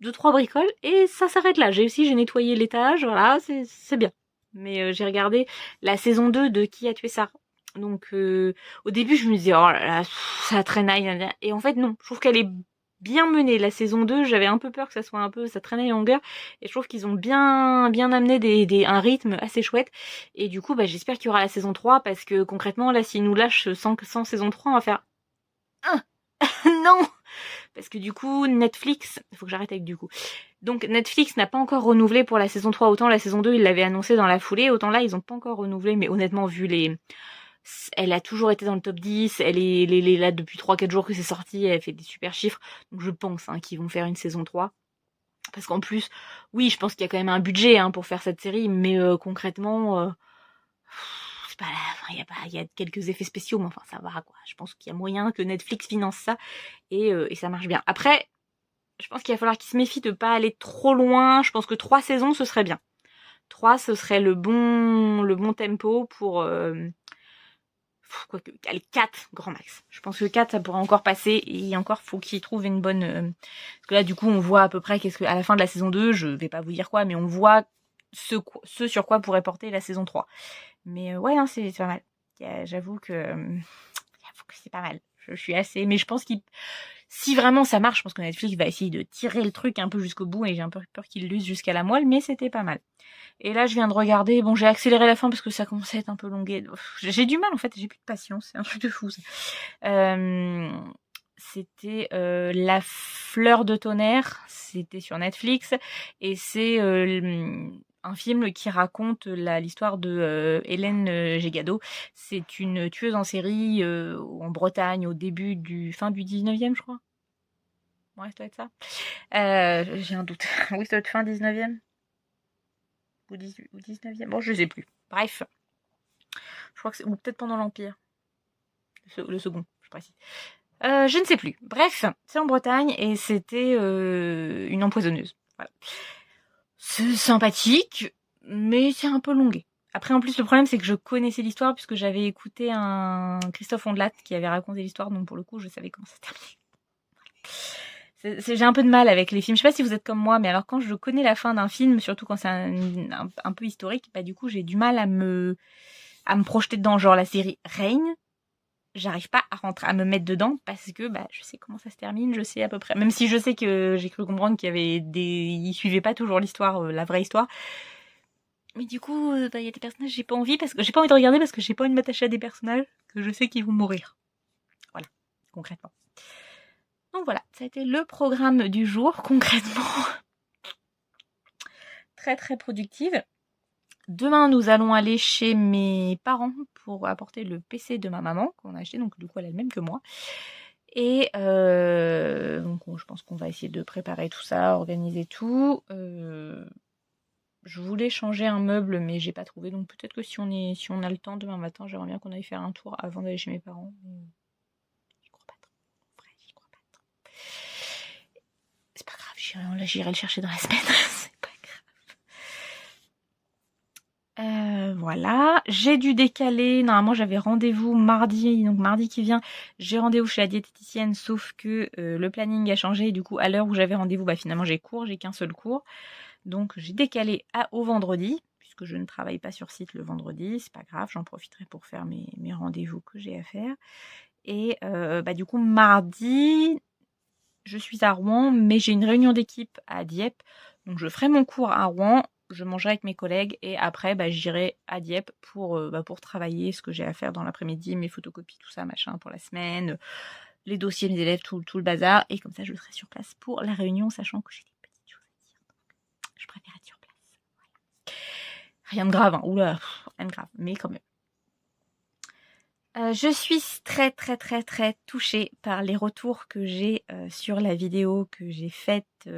2-3 bricoles et ça s'arrête là. J'ai nettoyé l'étage, voilà, c'est bien. Mais j'ai regardé la saison 2 de Qui a tué Sarah. Donc au début je me disais oh là là, ça traînaille, et en fait non, je trouve qu'elle est bien menée. La saison 2, j'avais un peu peur que ça traînaille en longueur, et je trouve qu'ils ont bien amené un rythme assez chouette. Et du coup bah j'espère qu'il y aura la saison 3 parce que concrètement là s'ils nous lâchent sans saison 3, on va faire non, parce que du coup Netflix, il faut que j'arrête avec du coup. Donc Netflix n'a pas encore renouvelé pour la saison 3, autant la saison 2 ils l'avaient annoncé dans la foulée, autant là ils ont pas encore renouvelé, mais honnêtement vu elle a toujours été dans le top 10, elle est là depuis 3-4 jours que c'est sorti, elle fait des super chiffres, donc je pense qu'ils vont faire une saison 3. Parce qu'en plus, oui, je pense qu'il y a quand même un budget pour faire cette série, mais concrètement, c'est pas là, il y a quelques effets spéciaux, mais enfin ça va quoi. Je pense qu'il y a moyen que Netflix finance ça et ça marche bien. Après, je pense qu'il va falloir qu'ils se méfient de pas aller trop loin. Je pense que 3 saisons ce serait bien. 3 ce serait le bon tempo pour quoique, allez, 4 grand max. Je pense que 4 ça pourrait encore passer, et encore faut qu'ils trouvent une bonne parce que là du coup on voit à peu près à la fin de la saison 2, je vais pas vous dire quoi, mais on voit ce sur quoi pourrait porter la saison 3. Mais ouais, hein, c'est pas mal. J'avoue que c'est pas mal. Je suis assez, mais je pense si vraiment ça marche, je pense que Netflix va essayer de tirer le truc un peu jusqu'au bout, et j'ai un peu peur qu'il l'use jusqu'à la moelle, mais c'était pas mal. Et là, je viens de regarder, bon, j'ai accéléré la fin parce que ça commençait à être un peu longué. J'ai du mal, en fait, j'ai plus de patience, c'est un truc de fou, ça. C'était La Fleur de Tonnerre, c'était sur Netflix, et c'est un film qui raconte l'histoire de Hélène Gégado. C'est une tueuse en série en Bretagne au fin du 19e, je crois. Ouais, ça doit être ça. J'ai un doute. Oui, ça doit être fin 19e ou 19e. Bon, je sais plus. Bref. Je crois que c'est... Ou peut-être pendant l'Empire. Le second, je précise. Je ne sais plus. Bref, c'est en Bretagne et c'était une empoisonneuse. Voilà. C'est sympathique, mais c'est un peu longué. Après, en plus, le problème, c'est que je connaissais l'histoire puisque j'avais écouté un Christophe Ondelat qui avait raconté l'histoire, donc pour le coup, je savais comment ça terminait. J'ai un peu de mal avec les films. Je sais pas si vous êtes comme moi, mais alors quand je connais la fin d'un film, surtout quand c'est un peu historique, bah du coup, j'ai du mal à me projeter dedans. Genre la série Reign, j'arrive pas à me mettre dedans parce que bah je sais comment ça se termine, je sais à peu près. Même si je sais que j'ai cru comprendre qu'il y avait ils suivaient pas toujours l'histoire, la vraie histoire. Mais du coup, il y a des personnages j'ai pas envie de regarder parce que j'ai pas envie de m'attacher à des personnages que je sais qu'ils vont mourir. Voilà, concrètement. Donc voilà, ça a été le programme du jour, concrètement. Très très productive. Demain, nous allons aller chez mes parents pour apporter le PC de ma maman qu'on a acheté, donc du coup elle a le même que moi. Et donc je pense qu'on va essayer de préparer tout ça, organiser tout. Je voulais changer un meuble, mais j'ai pas trouvé, donc peut-être que si on a le temps demain matin, j'aimerais bien qu'on aille faire un tour avant d'aller chez mes parents. J'y crois pas trop. Vrai, j'y crois pas trop. C'est pas grave, j'irai le chercher dans la semaine. C'est pas grave. Voilà, j'ai dû décaler, normalement j'avais rendez-vous mardi, donc mardi qui vient, j'ai rendez-vous chez la diététicienne, sauf que le planning a changé, et du coup à l'heure où j'avais rendez-vous, finalement j'ai cours, j'ai qu'un seul cours, donc j'ai décalé au vendredi, puisque je ne travaille pas sur site le vendredi, c'est pas grave, j'en profiterai pour faire mes rendez-vous que j'ai à faire, et du coup mardi, je suis à Rouen, mais j'ai une réunion d'équipe à Dieppe, donc je ferai mon cours à Rouen, je mangerai avec mes collègues et après j'irai à Dieppe pour travailler ce que j'ai à faire dans l'après-midi, mes photocopies, tout ça, machin pour la semaine, les dossiers, mes élèves, tout le bazar. Et comme ça, je serai sur place pour la réunion, sachant que j'ai des petites choses à dire. Donc, je préfère être sur place. Voilà. Rien de grave, hein. Oula, rien de grave, mais quand même. Je suis très très très très touchée par les retours que j'ai sur la vidéo que j'ai faite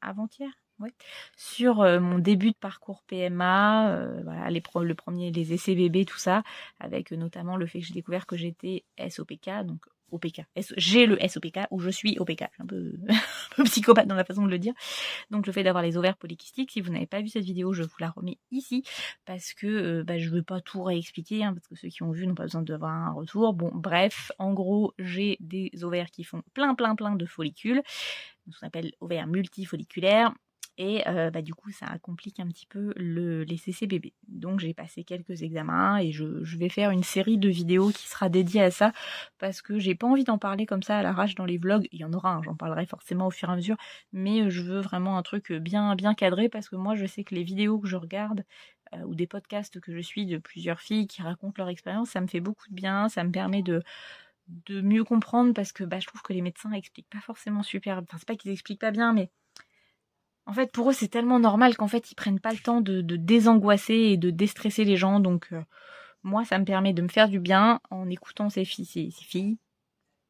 avant-hier. Ouais. Sur mon début de parcours PMA, voilà, le premier, les essais bébés, tout ça, avec notamment le fait que j'ai découvert que j'étais SOPK, donc OPK. J'ai le SOPK ou je suis OPK. Je suis un peu, un peu psychopathe dans la façon de le dire. Donc le fait d'avoir les ovaires polykystiques, si vous n'avez pas vu cette vidéo, je vous la remets ici, parce que je ne veux pas tout réexpliquer, parce que ceux qui ont vu n'ont pas besoin d'avoir un retour. Bon, bref, en gros, j'ai des ovaires qui font plein de follicules, ce qu'on appelle ovaires multifolliculaires. Et du coup, ça complique un petit peu les CCBB. Donc, j'ai passé quelques examens et je vais faire une série de vidéos qui sera dédiée à ça parce que j'ai pas envie d'en parler comme ça à l'arrache dans les vlogs. Il y en aura, j'en parlerai forcément au fur et à mesure, mais je veux vraiment un truc bien cadré parce que moi, je sais que les vidéos que je regarde ou des podcasts que je suis de plusieurs filles qui racontent leur expérience, ça me fait beaucoup de bien, ça me permet de mieux comprendre parce que je trouve que les médecins expliquent pas forcément super. Enfin, c'est pas qu'ils expliquent pas bien, mais en fait, pour eux, c'est tellement normal qu'en fait, ils prennent pas le temps de désangoisser et de déstresser les gens. Donc, moi, ça me permet de me faire du bien en écoutant ces filles.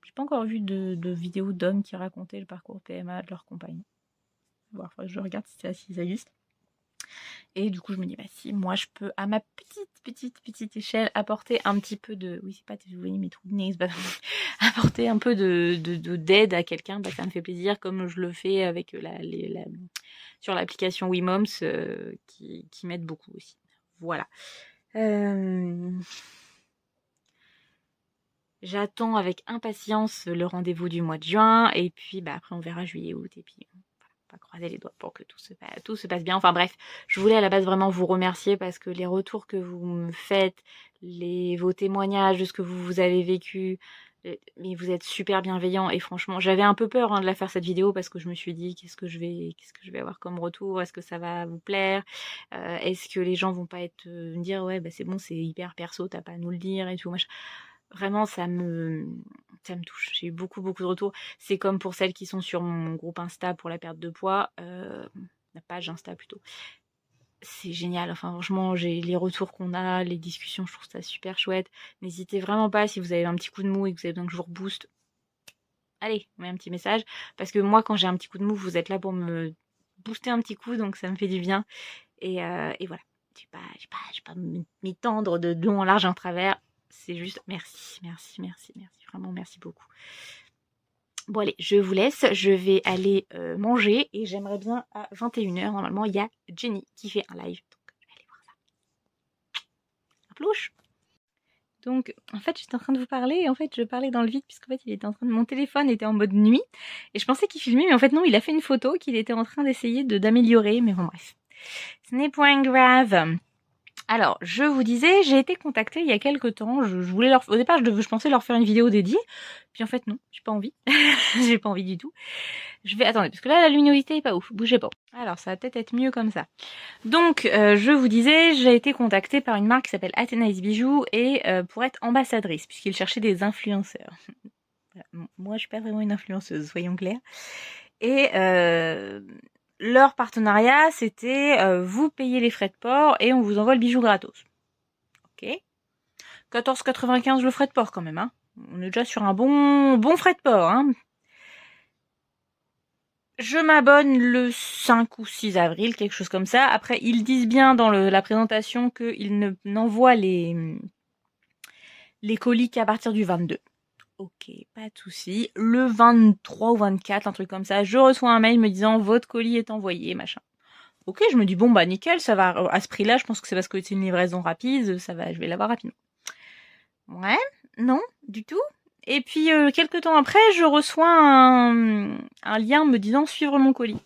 J'ai pas encore vu de vidéos d'hommes qui racontaient le parcours PMA de leur compagne. Voir, je regarde si ça existe. Et du coup, je me dis, si moi, je peux, à ma petite échelle, apporter un petit peu de... Oui, c'est pas, vous voyez mes trous de nez, apporter un peu d'aide à quelqu'un, ça me fait plaisir, comme je le fais avec sur l'application WeMoms, qui m'aide beaucoup aussi. Voilà. J'attends avec impatience le rendez-vous du mois de juin, et puis après, on verra juillet, août, et puis... on va croiser les doigts pour que tout se passe bien. Enfin bref, je voulais à la base vraiment vous remercier parce que les retours que vous me faites, vos témoignages de ce que vous avez vécu, mais vous êtes super bienveillants et franchement, j'avais un peu peur de la faire cette vidéo parce que je me suis dit qu'est-ce que je vais avoir comme retour, est-ce que ça va vous plaire, est-ce que les gens vont pas me dire ouais c'est bon, c'est hyper perso, t'as pas à nous le dire et tout machin. Vraiment, ça me touche. J'ai eu beaucoup de retours. C'est comme pour celles qui sont sur mon groupe Insta pour la perte de poids, la page Insta plutôt. C'est génial. Enfin, franchement, j'ai les retours qu'on a, les discussions, je trouve ça super chouette. N'hésitez vraiment pas si vous avez un petit coup de mou et que vous avez besoin que je vous rebooste. Allez, on met un petit message. Parce que moi, quand j'ai un petit coup de mou, vous êtes là pour me booster un petit coup, donc ça me fait du bien. Et voilà. Je vais pas m'étendre de long en large en travers. C'est juste merci. Vraiment, merci beaucoup. Bon, allez, je vous laisse. Je vais aller manger et j'aimerais bien à 21h. Normalement, il y a Jenny qui fait un live. Donc, je vais aller voir ça. Un plouche. Donc, en fait, j'étais en train de vous parler et en fait, je parlais dans le vide puisqu'en fait, il était en train de... Mon téléphone était en mode nuit et je pensais qu'il filmait, mais en fait, non, il a fait une photo qu'il était en train d'essayer d'améliorer. Mais bon, bref. Ce n'est point grave. Alors, je vous disais, j'ai été contactée il y a quelques temps. Je voulais au départ, je pensais leur faire une vidéo dédiée. Puis en fait, non, j'ai pas envie. J'ai pas envie du tout. Attendez, parce que là, la luminosité est pas ouf. Bougez pas. Alors, ça va peut-être être mieux comme ça. Donc, je vous disais, j'ai été contactée par une marque qui s'appelle Athénaïs Bijoux et pour être ambassadrice, puisqu'ils cherchaient des influenceurs. Moi, je suis pas vraiment une influenceuse, soyons clairs. Et leur partenariat, c'était vous payez les frais de port et on vous envoie le bijou gratos. Ok. 14,95 le frais de port quand même. Hein. On est déjà sur un bon frais de port. Hein. Je m'abonne le 5 ou 6 avril, quelque chose comme ça. Après, ils disent bien dans la présentation qu'ils n'envoient les colis qu'à partir du 22. Ok, pas de souci. Le 23 ou 24, un truc comme ça, je reçois un mail me disant votre colis est envoyé, machin. ok, je me dis bon bah nickel, ça va à ce prix-là, je pense que c'est parce que c'est une livraison rapide, ça va, je vais l'avoir rapidement. Ouais, non, du tout. Et puis quelques temps après, je reçois un lien me disant suivre mon colis.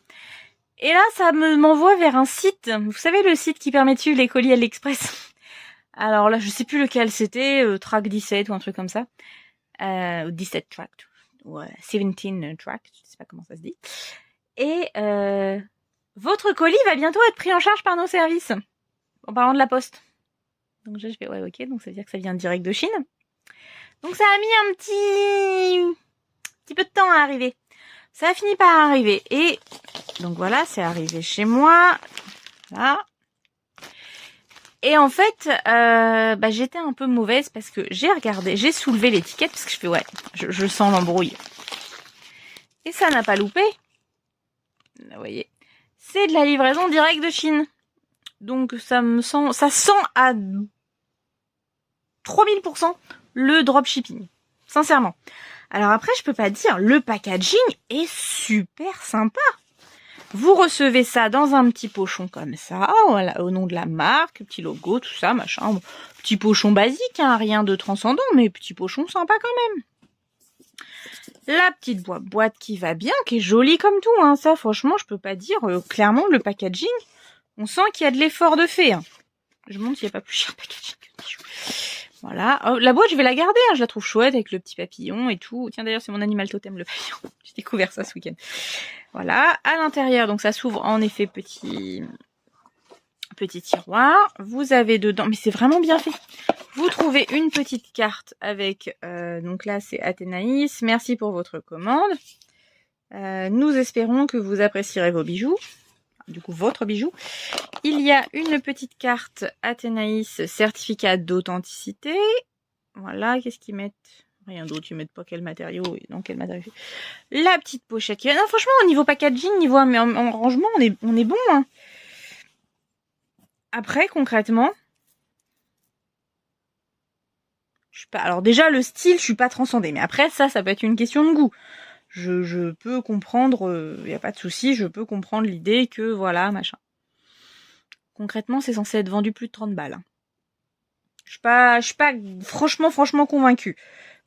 Et là, ça m'envoie vers un site. Vous savez le site qui permet de suivre les colis AliExpress. Alors là, je sais plus lequel c'était, Track 17 ou un truc comme ça. 17 Track. Ouais, 17 Track, je sais pas comment ça se dit. Et votre colis va bientôt être pris en charge par nos services. En parlant de la poste. Donc je fais ouais ok, donc ça veut dire que ça vient direct de Chine. Donc ça a mis un petit peu de temps à arriver. Ça a fini par arriver. Et donc voilà, c'est arrivé chez moi. Là. Et en fait, j'étais un peu mauvaise parce que j'ai soulevé l'étiquette parce que je fais ouais, je sens l'embrouille. Et ça n'a pas loupé. Vous voyez, c'est de la livraison directe de Chine. Donc ça sent à 3000% le dropshipping. Sincèrement. Alors après, je peux pas dire, le packaging est super sympa. Vous recevez ça dans un petit pochon comme ça, voilà, au nom de la marque, petit logo, tout ça, machin. Petit pochon basique, hein, rien de transcendant, mais petit pochon sympa quand même. La petite boîte qui va bien, qui est jolie comme tout, hein. Ça, franchement, je peux pas dire. Clairement, le packaging, on sent qu'il y a de l'effort de fait. Hein. Je me demande s'il n'y a pas plus cher packaging que le bijou. Voilà. Oh, la boîte, je vais la garder. Hein. Je la trouve chouette avec le petit papillon et tout. Tiens, d'ailleurs, c'est mon animal totem, le papillon. J'ai découvert ça ce week-end. Voilà. À l'intérieur, donc ça s'ouvre en effet petit tiroir. Vous avez dedans, mais c'est vraiment bien fait. Vous trouvez une petite carte avec, donc là, c'est Athénaïs. Merci pour votre commande. Nous espérons que vous apprécierez vos bijoux. Du coup, votre bijou. Il y a une petite carte Athénaïs, certificat d'authenticité. Voilà, qu'est-ce qu'ils mettent? Rien d'autre, ils mettent pas quel matériau et dans quel matériau. La petite pochette. Non, franchement, au niveau packaging, niveau en rangement, on est bon. Hein. Après, concrètement, je suis pas. Alors déjà, le style, je suis pas transcendée. Mais après, ça peut être une question de goût. Je peux comprendre, y a pas de souci, je peux comprendre l'idée que voilà, machin. Concrètement, c'est censé être vendu plus de 30 balles. Hein. Je suis pas franchement convaincue.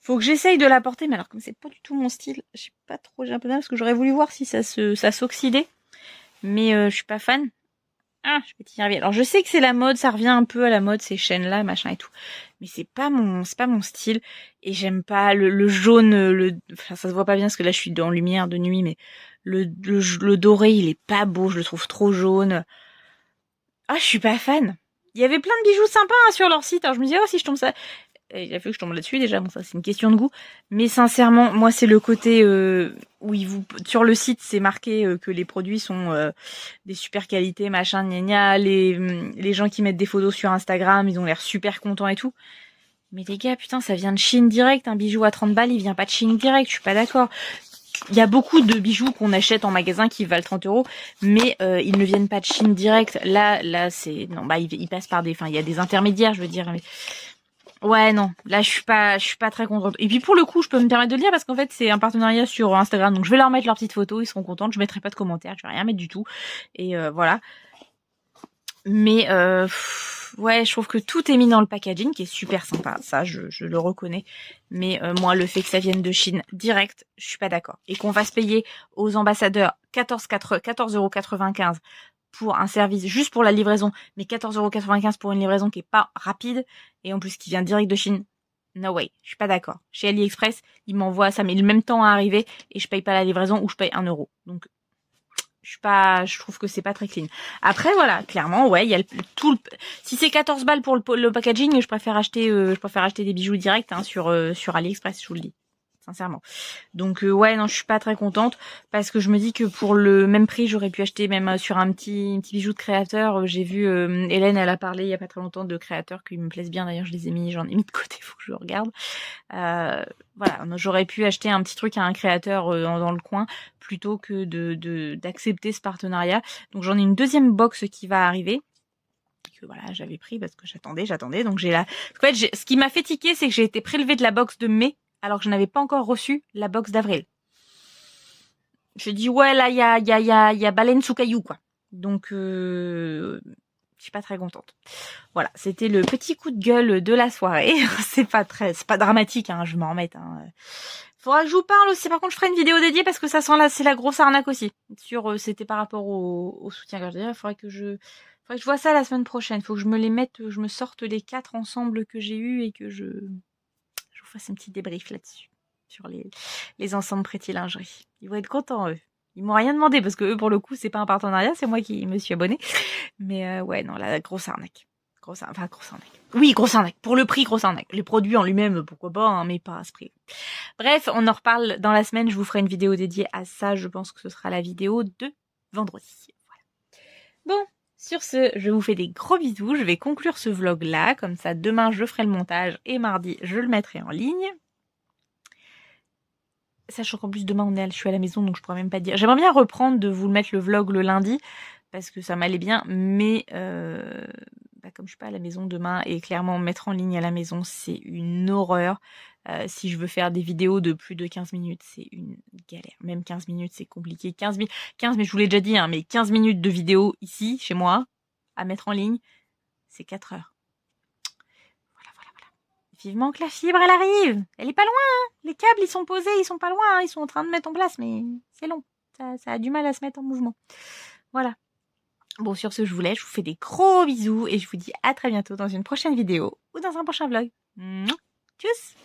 Faut que j'essaye de l'apporter, mais alors comme c'est pas du tout mon style, j'ai un peu de mal parce que j'aurais voulu voir si ça s'oxydait. Mais je suis pas fan. Ah, je vais y arriver. Alors je sais que c'est la mode, ça revient un peu à la mode ces chaînes là, machin et tout. Mais c'est pas mon style et j'aime pas le jaune, enfin ça se voit pas bien parce que là je suis en lumière de nuit, mais le doré il est pas beau, je le trouve trop jaune. Ah, je suis pas fan. Il y avait plein de bijoux sympas hein, sur leur site. Alors je me disais oh si je tombe ça, il a fallu que je tombe là-dessus déjà. Bon ça c'est une question de goût, mais sincèrement moi c'est le côté où sur le site c'est marqué que les produits sont des super qualités machin gna gna. Les gens qui mettent des photos sur Instagram ils ont l'air super contents et tout. Mais les gars putain ça vient de Chine direct. Un bijou à 30 balles il vient pas de Chine direct. Je suis pas d'accord. Il y a beaucoup de bijoux qu'on achète en magasin qui valent 30 €, mais ils ne viennent pas de Chine direct. Là, c'est non, ils passent par il y a des intermédiaires, je veux dire. Mais... ouais, non, là, je suis pas très contente. Et puis pour le coup, je peux me permettre de le dire parce qu'en fait, c'est un partenariat sur Instagram, donc je vais leur mettre leurs petites photos, ils seront contents. Je mettrai pas de commentaires, je vais rien mettre du tout. Et voilà. Mais ouais, je trouve que tout est mis dans le packaging, qui est super sympa. Ça, je le reconnais. Mais moi, le fait que ça vienne de Chine direct, je suis pas d'accord. Et qu'on fasse payer aux ambassadeurs 14,95 € pour un service, juste pour la livraison, mais 14,95 € pour une livraison qui est pas rapide, et en plus qui vient direct de Chine. No way, je suis pas d'accord. Chez AliExpress, ils m'envoient, ça met le même temps à arriver, et je paye pas la livraison, ou je paye 1 €. Donc, je trouve que c'est pas très clean. Après, voilà, clairement, ouais, il y a si c'est 14 balles pour le packaging, je préfère acheter des bijoux directs, hein, sur AliExpress, je vous le dis. Sincèrement. Donc, ouais, non, je suis pas très contente parce que je me dis que pour le même prix, j'aurais pu acheter même sur un petit bijou de créateur. J'ai vu, Hélène, elle a parlé il y a pas très longtemps de créateurs qui me plaisent bien. D'ailleurs, j'en ai mis de côté, faut que je le regarde. Voilà, j'aurais pu acheter un petit truc à un créateur dans le coin plutôt que d'accepter ce partenariat. Donc j'en ai une deuxième box qui va arriver que voilà j'avais pris parce que j'attendais. Donc j'ai là. En fait, ce qui m'a fait tiquer, c'est que j'ai été prélevée de la box de mai alors que je n'avais pas encore reçu la box d'avril. Je dis ouais là il y a baleine sous caillou quoi. Donc, je suis pas très contente. Voilà, c'était le petit coup de gueule de la soirée. C'est pas dramatique, hein, je m'en remette. Hein. Faudra que je vous parle aussi. Par contre, je ferai une vidéo dédiée parce que ça sent là, c'est la grosse arnaque aussi. C'était par rapport au soutien gorge. Il faudrait que je vois ça la semaine prochaine. Faut que je me les mette, je me sorte les 4 ensembles que j'ai eu et que je vous fasse un petit débrief là-dessus. Sur les ensembles Pretty Lingerie. Ils vont être contents, eux. Ils m'ont rien demandé parce que eux, pour le coup, c'est pas un partenariat, c'est moi qui me suis abonnée. Mais ouais, non, la grosse arnaque. Grosse arnaque. Oui, grosse arnaque. Pour le prix, grosse arnaque. Les produits en lui-même, pourquoi pas, hein, mais pas à ce prix. Bref, on en reparle dans la semaine. Je vous ferai une vidéo dédiée à ça. Je pense que ce sera la vidéo de vendredi. Voilà. Bon, sur ce, je vous fais des gros bisous. Je vais conclure ce vlog-là. Comme ça, demain, je ferai le montage et mardi, je le mettrai en ligne. Sachant qu'en plus, demain, je suis à la maison, donc je pourrais même pas dire. J'aimerais bien reprendre de vous mettre le vlog le lundi, parce que ça m'allait bien, mais comme je suis pas à la maison demain, et clairement, mettre en ligne à la maison, c'est une horreur. Si je veux faire des vidéos de plus de 15 minutes, c'est une galère. Même 15 minutes, c'est compliqué. 15, mais je vous l'ai déjà dit, hein, mais 15 minutes de vidéo ici, chez moi, à mettre en ligne, c'est 4 heures. Voilà. Vivement que la fibre, elle arrive. Elle est pas loin, hein. Les câbles, ils sont posés, ils sont pas loin, hein. Ils sont en train de mettre en place, mais c'est long. Ça a du mal à se mettre en mouvement. Voilà. Bon, sur ce, je vous laisse. Je vous fais des gros bisous et je vous dis à très bientôt dans une prochaine vidéo ou dans un prochain vlog. Tchuss!